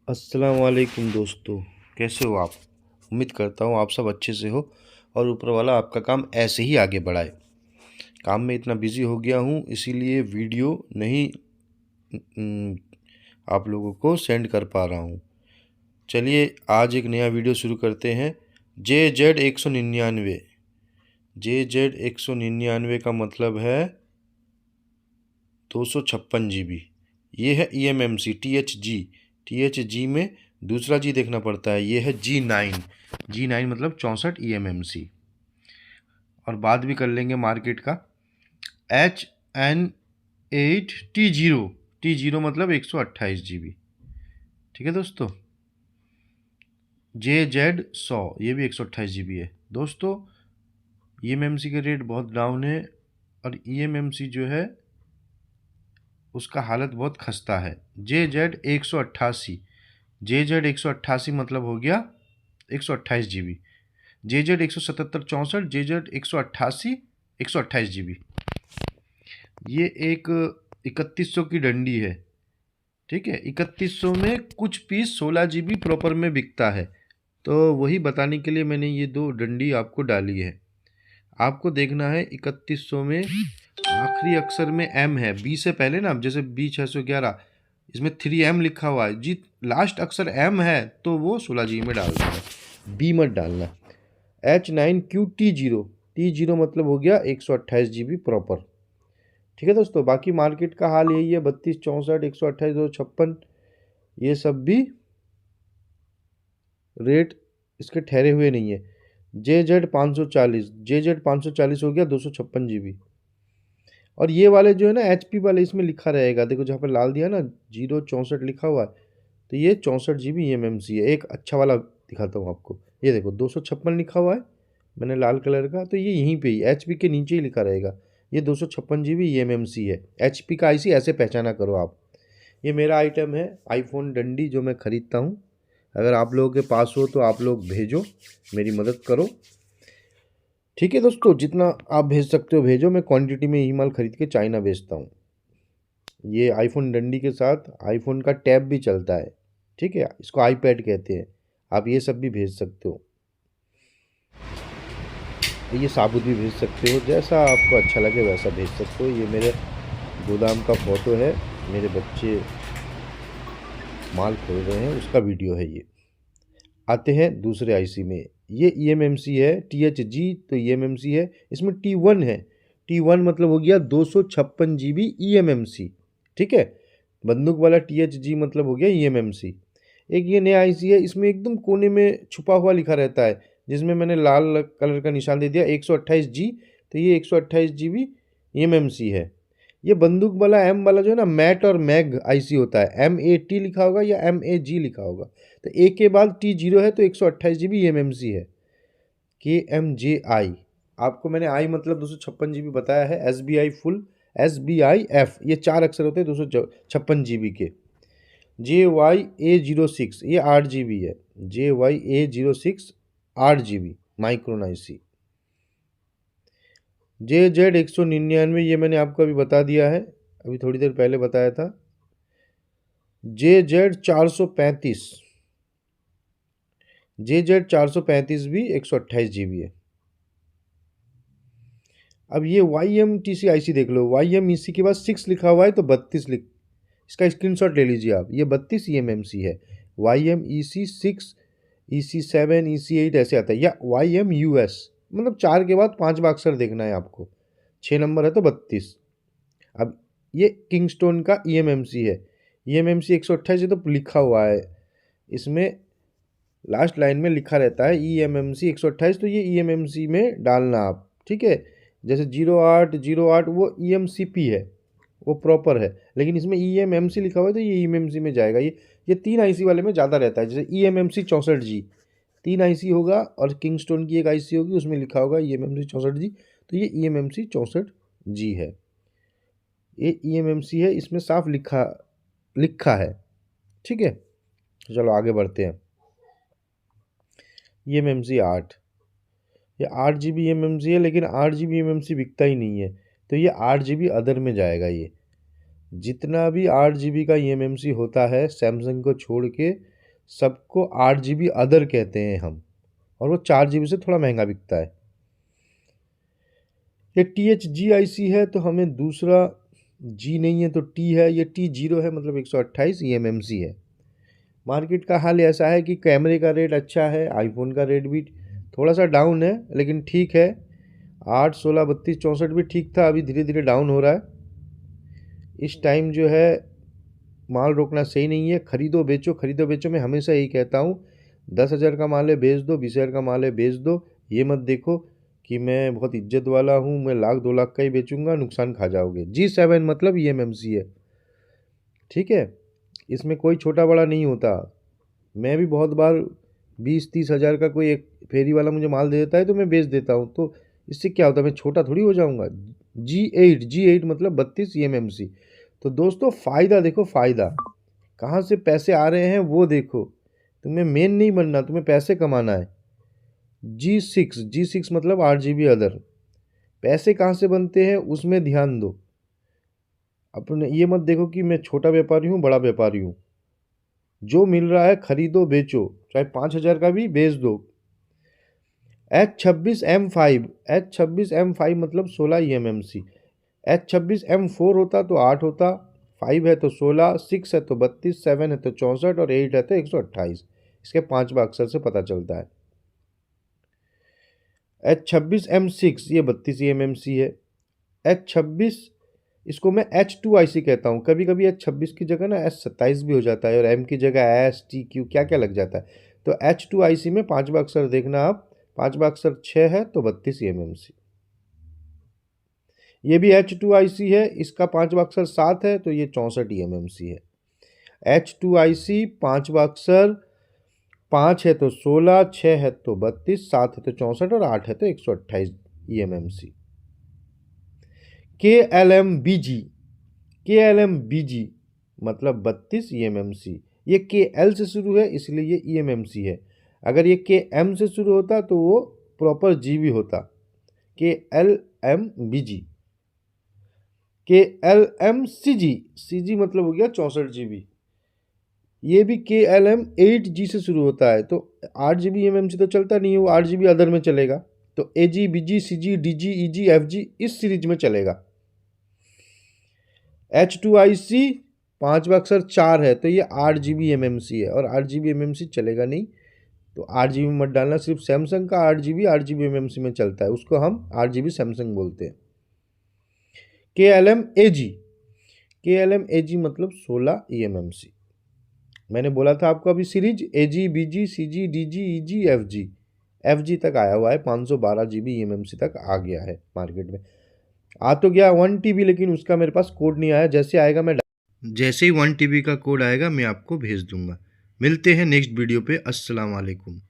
अस्सलाम वालेकुम दोस्तों। कैसे हो आप? उम्मीद करता हूँ आप सब अच्छे से हो और ऊपर वाला आपका काम ऐसे ही आगे बढ़ाए। काम में इतना बिजी हो गया हूँ इसीलिए वीडियो नहीं न, आप लोगों को सेंड कर पा रहा हूँ। चलिए आज एक नया वीडियो शुरू करते हैं। JZ 199। JZ 199 का मतलब है 256 GB। ये है EMMC THG में दूसरा जी देखना पड़ता है। ये है G9 मतलब 64 EMMC। और बात भी कर लेंगे मार्केट का। HN8T0 मतलब 128 GB। ठीक है दोस्तों। JZ 100 ये भी 128 GB है दोस्तों। EMMC का रेट बहुत डाउन है और EMMC जो है उसका हालत बहुत खस्ता है। JZ 188 मतलब हो गया 128 GB। JZ 177 64 JZ 188 128 GB। ये एक 3100 की डंडी है। ठीक है, 3100 में कुछ पीस 16 GB प्रॉपर में बिकता है। तो वही बताने के लिए मैंने ये दो डंडी आपको डाली है। आपको देखना है 3100 में आखिरी अक्षर में M है। B से पहले ना, जैसे B611 इसमें 3M लिखा हुआ है जी। लास्ट अक्षर M है तो वो 16 GB में डालना है, B मत डालना। H9QT0 मतलब हो गया 128 GB प्रॉपर। ठीक है दोस्तों। बाकी मार्केट का हाल यही है, 32 64 128 256 ये सब भी रेट इसके ठहरे हुए नहीं है। JZ 540 हो गया 256 GB। और ये वाले जो है ना HP वाले, इसमें लिखा रहेगा, देखो जहाँ पर लाल दिया ना 064 लिखा हुआ है, तो ये 64 GB EMMC है। एक अच्छा वाला दिखाता हूँ आपको, ये देखो 256 लिखा हुआ है मैंने लाल कलर का, तो ये यहीं पे ही HP के नीचे ही लिखा रहेगा। ये 256 GB EMMC है। HP का IC ऐसे पहचाना करो आप। ये मेरा आइटम है आईफोन डंडी जो मैं ख़रीदता हूँ। अगर आप लोगों के पास हो तो आप लोग भेजो, मेरी मदद करो। ठीक है दोस्तों, जितना आप भेज सकते हो भेजो। मैं क्वांटिटी में ही माल ख़रीद के चाइना भेजता हूँ। ये आईफोन डंडी के साथ आईफोन का टैब भी चलता है। ठीक है, इसको आईपैड कहते हैं। आप ये सब भी भेज सकते हो, ये साबुत भी भेज सकते हो, जैसा आपको अच्छा लगे वैसा भेज सकते हो। ये मेरे गोदाम का फ़ोटो है, मेरे बच्चे माल खोल रहे हैं उसका वीडियो है ये। आते हैं दूसरे आईसी में। ये EMMC है THG, तो EMMC है। इसमें T1 है। T1 मतलब हो गया 256 GB EMMC। ठीक है, बंदूक वाला THG मतलब हो गया EMMC। एक ये नया आईसी है, इसमें एकदम कोने में छुपा हुआ लिखा रहता है, जिसमें मैंने लाल कलर का निशान दे दिया 128G। तो ये 128 GB EMMC है। ये बंदूक वाला M वाला जो है ना, मैट और मैग आईसी होता है। MAT लिखा होगा या MAG लिखा होगा, तो A के बाद T0 है तो 128 GB EMMC है। KMJI, आपको मैंने I मतलब 256 GB बताया है। SBI फुल, SBIF ये 4 अक्षर होते हैं 256 GB के। JYA06 ये 8 GB है। JYA06 8 GB micron IC। JZ 199 ये मैंने आपको अभी बता दिया है, अभी थोड़ी देर पहले बताया था। JZ 435 JZ 435 भी 128 GB है। अब ये YMTC IC देख लो, YMEC के बाद 6 लिखा हुआ है तो 32 लिख, इसका स्क्रीनशॉट ले लीजिए आप। ये 32 EMMC है। YMEC 6 EC7 EC8 ऐसे आता है, या YMUS मतलब 4 के बाद 5वां अक्षर देखना है आपको। 6 नंबर है तो 32। अब ये किंगस्टोन का EMMC है। EMMC 128 तो लिखा हुआ है, इसमें लास्ट लाइन में लिखा रहता है EMMC 128, तो ये EMMC में डालना आप। ठीक है, जैसे 0808 वो EMCP है, वो प्रॉपर है, लेकिन इसमें EMMC लिखा हुआ है तो ये EMMC में जाएगा। ये 3 IC वाले में ज़्यादा रहता है। जैसे EMMC 64G 3 IC होगा और किंगस्टोन की एक IC होगी, उसमें लिखा होगा EMMC 64G, तो ये EMMC 64G है। ये EMMC है, इसमें साफ लिखा है। ठीक है, तो चलो आगे बढ़ते हैं। EMMC 8, ये 8 GB EMMC है, लेकिन 8 GB EMMC बिकता ही नहीं है, तो ये 8 GB अदर में जाएगा। ये जितना भी 8 GB का EMMC होता है सैमसंग को छोड़ के, सबको 8 GB अदर कहते हैं हम, और वो 4 GB से थोड़ा महंगा बिकता है। ये THG IC है तो हमें दूसरा G नहीं है तो T है, ये T0 है मतलब 128 eMMC है। मार्केट का हाल ऐसा है कि कैमरे का रेट अच्छा है, आईफोन का रेट भी थोड़ा सा डाउन है लेकिन ठीक है। 8, 16, 32, 64 भी ठीक था, अभी धीरे धीरे डाउन हो रहा है। इस टाइम जो है माल रोकना सही नहीं है। खरीदो बेचो, खरीदो बेचो, मैं हमेशा यही कहता हूँ। 10,000 का माल है बेच दो, 20,000 का माल है बेच दो। ये मत देखो कि मैं बहुत इज्जत वाला हूँ, मैं 1,00,000 2,00,000 का ही बेचूंगा, नुकसान खा जाओगे। G7 मतलब eMMC है, ठीक है। इसमें कोई छोटा बड़ा नहीं होता। मैं भी बहुत बार 20-30 हज़ार का कोई एक फेरी वाला मुझे माल दे देता है तो मैं बेच देता हूँ, तो इससे क्या होता है, मैं छोटा थोड़ी हो जाऊँगा। G8 मतलब 32 eMMC। तो दोस्तों फ़ायदा देखो, फ़ायदा कहाँ से पैसे आ रहे हैं वो देखो। तुम्हें मेन नहीं बनना, तुम्हें पैसे कमाना है। G6 मतलब 8 GB अदर। पैसे कहाँ से बनते हैं उसमें ध्यान दो। अपने ये मत देखो कि मैं छोटा व्यापारी हूँ, बड़ा व्यापारी हूँ। जो मिल रहा है खरीदो बेचो, चाहे 5,000 का भी बेच दो। H26M5 मतलब 16 eMMC। H26M4 होता तो 8 होता, 5 है तो 16, 6 है तो 32, 7 है तो 64 और 8 है तो 128। इसके 5वां अक्षर से पता चलता है। H26M6 ये 32 eMMC है। H26 इसको मैं H2 IC कहता हूँ। कभी कभी H26 की जगह ना H27 भी हो जाता है और M की जगह S T Q क्या क्या लग जाता है। तो H2 IC में 5वां अक्षर देखना आप, 5वां अक्षर 6 है तो 32 eMMC। ये भी H2 IC है, इसका 5वां अक्षर 7 है तो ये 64 eMMC है। H2 IC 5वां अक्षर 5 है तो 16, 6 है तो 32, 7 है तो 64 और 8 है तो 128 eMMC। KLMBG मतलब 32 eMMC। ये KL से शुरू है इसलिए ये eMMC है। अगर ये KM से शुरू होता तो वो प्रॉपर GB होता। KLMBG। CG मतलब हो गया 64 GB। ये भी KLM8G से शुरू होता है तो 8 GB eMMC तो चलता नहीं है, वो 8 GB अदर में चलेगा। तो AG, BG, CG, DG, EG, FG इस सीरीज में चलेगा। H2 IC 5वां अक्षर 4 है तो ये 8 GB eMMC है, और 8 GB eMMC चलेगा नहीं तो 8 GB मत डालना। सिर्फ सैमसंग का 8 GB eMMC में चलता है, उसको हम 8 GB सैमसंग बोलते हैं। KLM AG मतलब 16 eMMC। मैंने बोला था आपको अभी series AG, BG, CG, DG, EG, FG तक आया हुआ है। 512 GB eMMC तक आ गया है मार्केट में। आ तो गया 1 TB, लेकिन उसका मेरे पास कोड नहीं आया। जैसे आएगा जैसे ही 1 TB का कोड आएगा मैं आपको भेज दूंगा। मिलते हैं नेक्स्ट वीडियो पे। अस्सलाम वालेकुम।